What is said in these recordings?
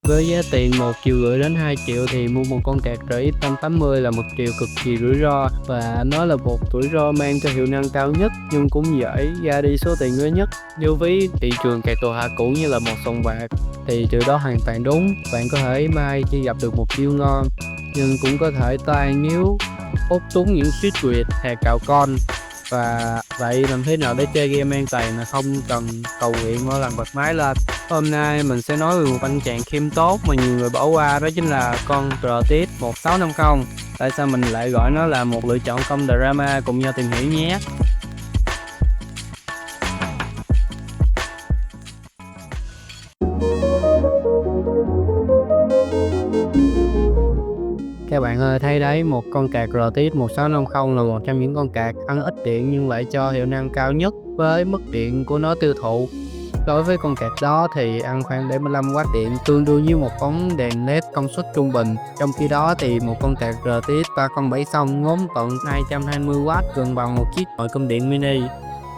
Với giá tiền 1,5 triệu đến 2 triệu thì mua một con cạc RX 580 là 1 triệu cực kỳ rủi ro, và nó là một rủi ro mang cho hiệu năng cao nhất nhưng cũng dễ ra đi số tiền lớn nhất. Như ví thị trường cạc đồ họa cũ như là một sòng bạc thì điều đó hoàn toàn đúng. Bạn có thể may khi gặp được một deal ngon, nhưng cũng có thể tan nếu hốt trúng những suýt quyệt hay cào con. Và vậy làm thế nào để chơi game an toàn mà không cần cầu nguyện mỗi lần bật máy lên? Hôm nay mình sẽ nói về một anh chàng khiêm tốt mà nhiều người bỏ qua, đó chính là con RTX 1650. Tại sao mình lại gọi nó là một lựa chọn không drama, cùng nhau tìm hiểu nhé. Các bạn ơi, thấy đấy, một con card RTX 1650 là một trong những con card ăn ít điện nhưng lại cho hiệu năng cao nhất với mức điện của nó tiêu thụ. Đối với con card đó thì ăn khoảng 75W điện, tương đương với một bóng đèn LED công suất trung bình. Trong khi đó thì một con card RTX 3070 ngốn tận 220W, gần bằng một chiếc nồi cơm điện mini.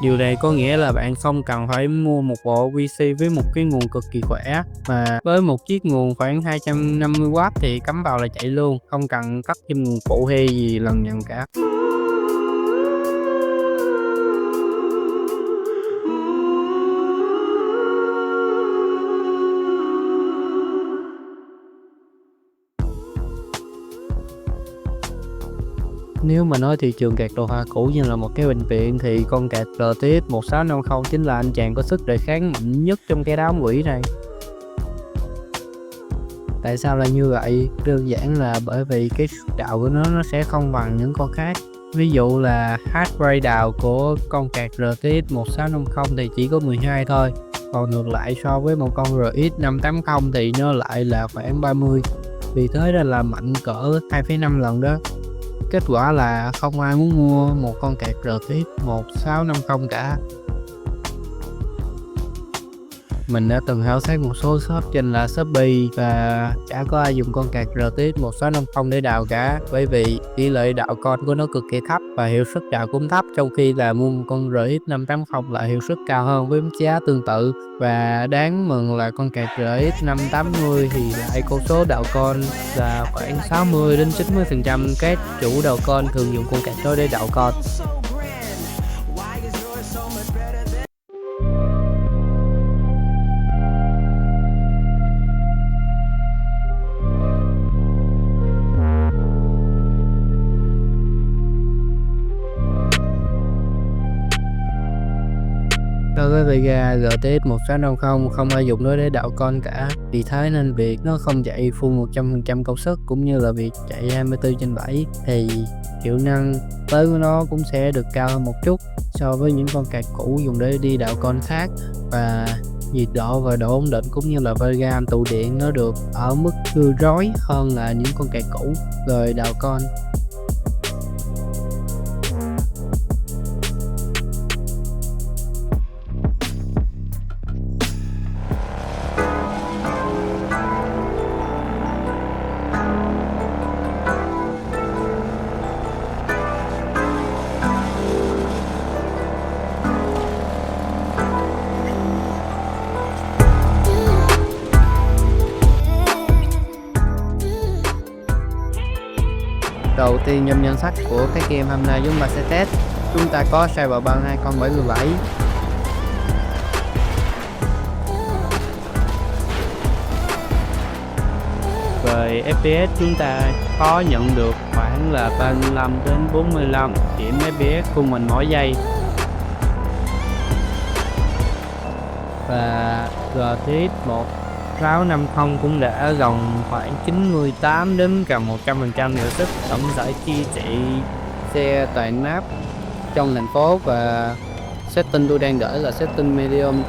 Điều này có nghĩa là bạn không cần phải mua một bộ PC với một cái nguồn cực kỳ khỏe, mà với một chiếc nguồn khoảng 250W thì cắm vào là chạy luôn, không cần cắt thêm nguồn phụ hay gì lần nhận cả. Nếu mà nói thị trường card đồ họa cũ như là một cái bệnh viện thì con card RTX 1650 chính là anh chàng có sức đề kháng mạnh nhất trong cái đám quỷ này. Tại sao lại như vậy? Đơn giản là bởi vì cái sức đạo của nó sẽ không bằng những con khác. Ví dụ là hash rate đào của con card RTX 1650 thì chỉ có 12 thôi. Còn ngược lại so với một con RX 580 thì nó lại là khoảng 30. Vì thế ra là mạnh cỡ 2,5 lần đó. Kết quả là không ai muốn mua một con card RTX 1650 cả. Mình đã từng khảo sát một số shop trên là Shopee và chả có ai dùng con card RTX 1650 để đào cả, bởi vì tỷ lệ đào con của nó cực kỳ thấp và hiệu suất đào cũng thấp, trong khi là mua một con RX 580 lại hiệu suất cao hơn với giá tương tự. Và đáng mừng là con card RX 580 thì lại con số đào con là khoảng 60 đến 90%. Các chủ đào con thường dùng con card đó để đào con. Đối với Vega RTX 1650 không ai dùng nó để đảo con cả, vì thế nên việc nó không chạy full 100% công suất cũng như là việc chạy 24/7 thì hiệu năng tới của nó cũng sẽ được cao hơn một chút so với những con card cũ dùng để đi đảo con khác. Và nhiệt độ và độ ổn định cũng như là Vega tụ điện nó được ở mức tươi rói hơn là những con card cũ rồi đảo con. Đầu tiên trong danh sách của các game hôm nay chúng ta sẽ test, chúng ta có Cyberpunk 2077. Về FPS chúng ta có nhận được khoảng là 35 đến 45 điểm FPS trung bình mỗi giây. Và GTX 1650 cũng đã gần khoảng 98 đến gần 100% hiệu suất tổng giải chi trị xe toàn map trong thành phố. Và setting tôi đang để là setting medium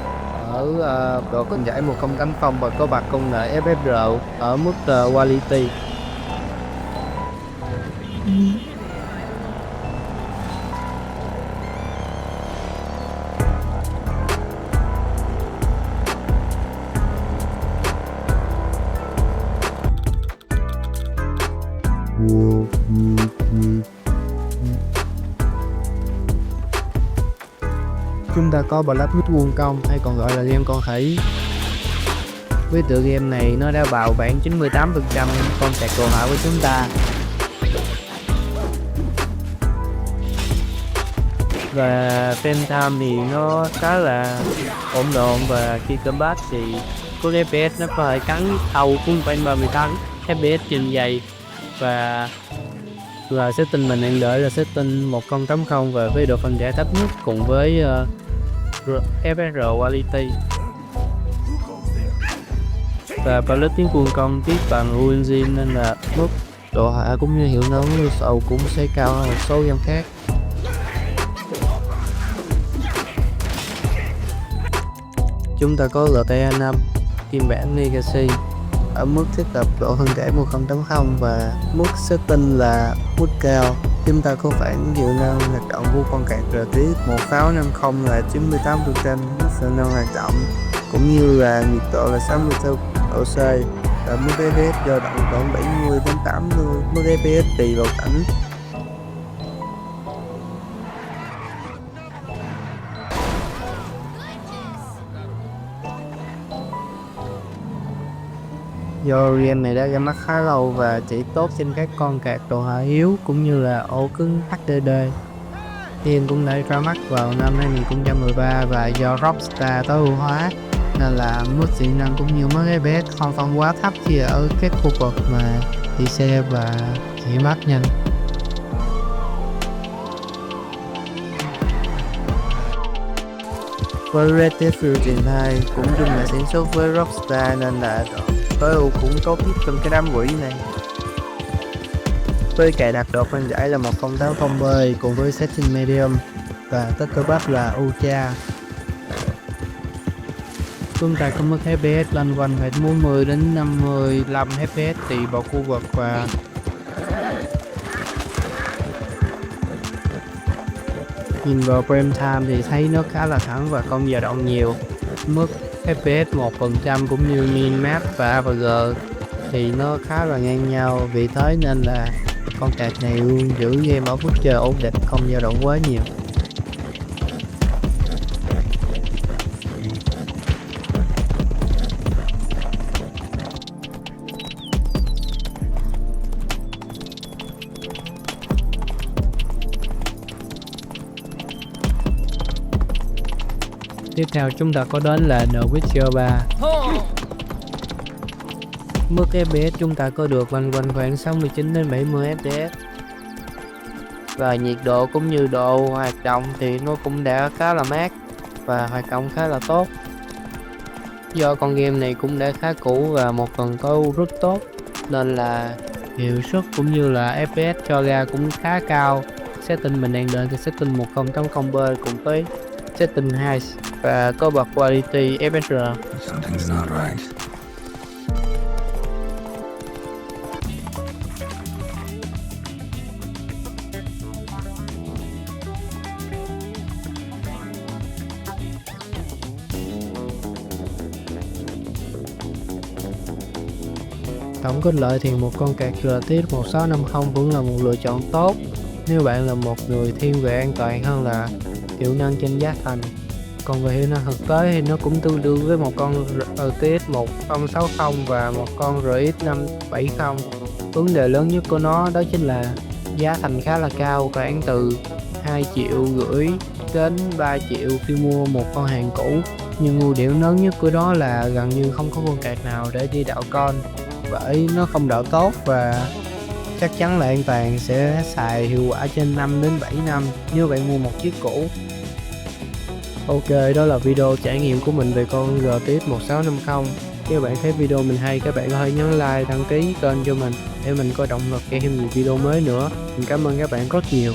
ở độ phân giải 1080 và có bật công nghệ FSR ở mức quality. Chúng ta có Black Myth Wukong hay còn gọi là game con khỉ. Với tựa game này nó đã vào bảng 98% con tạc đồ họa của chúng ta. Và Phantom thì nó khá là ổn định, và khi combat thì có FPS nó có thể cắn thâu cũng phải 30 tấn FPS trên giây. Và setting mình đang đợi là setting 1080 và với độ phân giải thấp nhất cùng với FSR Quality. Và palette tiếng quân công tiếp bằng Unreal nên là mức độ họa cũng như hiệu năng lưu sầu cũng sẽ cao hơn một số game khác. Chúng ta có GTA 5 phiên bản Legacy ở mức thiết lập độ phân giải 1080 và mức setting là mức cao. Chúng ta có phản hiệu năng hoạt động của con card RTX 1650 là 98% mức hiệu năng hoạt động, cũng như là nhiệt độ là 64 độ C và mức FPS dao động khoảng 70 đến 80 mức FPS tùy vào cảnh. Do game này đã ra mắt khá lâu và chỉ tốt trên các con card đồ họa yếu cũng như là ổ cứng HDD. Game cũng đã ra mắt vào năm 2013 và do Rockstar tối ưu hóa nên là mức hiệu năng cũng như mức FPS không quá thấp khi ở các khu vực mà đi xe và chỉ mắt nhanh. Với Red Dead Redemption 2 cũng chung là sản xuất với Rockstar nên là tối ưu cũng tốt nhất trong cái đám quỷ này. Với cài đặt độ phân giải là 1080p cùng với setting medium và tất cơ bắp là ultra. Chúng ta có mức FPS loanh quanh phải 40 đến 55 FPS tùy vào khu vực. Và nhìn vào frame time thì thấy nó khá là thẳng và không dao động nhiều. Mức FPS 1% cũng như min-max và AVG thì nó khá là ngang nhau, vì thế nên là con card này luôn giữ game ở mức chơi ổn định, không dao động quá nhiều. Tiếp theo chúng ta có đến là The Witcher 3. Mức FPS chúng ta có được loanh quanh khoảng 69 đến 70 FPS. Và nhiệt độ cũng như độ hoạt động thì nó cũng đã khá là mát và hoạt động khá là tốt. Do con game này cũng đã khá cũ và một phần tối ưu rất tốt nên là hiệu suất cũng như là FPS cho ra cũng khá cao. Setting mình đang đợi thì setting 1080p cùng với setting 2 và có bật quality FSR. Tổng kết lại thì một con card RTX 1650 vẫn là một lựa chọn tốt nếu bạn là một người thiên về an toàn hơn là hiệu năng trên giá thành. Còn về hiệu năng thực tế thì nó cũng tương đương với một con RTX 1060 và một con RX 570. Vấn đề lớn nhất của nó đó chính là giá thành khá là cao, khoảng từ 2,5 triệu đến 3 triệu khi mua một con hàng cũ. Nhưng ưu điểm lớn nhất của đó là gần như không có con card nào để đi đảo con, bởi nó không đảo tốt và chắc chắn là an toàn sẽ xài hiệu quả trên 5 đến 7 năm nếu bạn mua một chiếc cũ. Ok, đó là video trải nghiệm của mình về con RTX 1650. Nếu bạn thấy video mình hay, các bạn có thể nhấn like, đăng ký kênh cho mình để mình có động lực để thêm nhiều video mới nữa. Mình cảm ơn các bạn rất nhiều.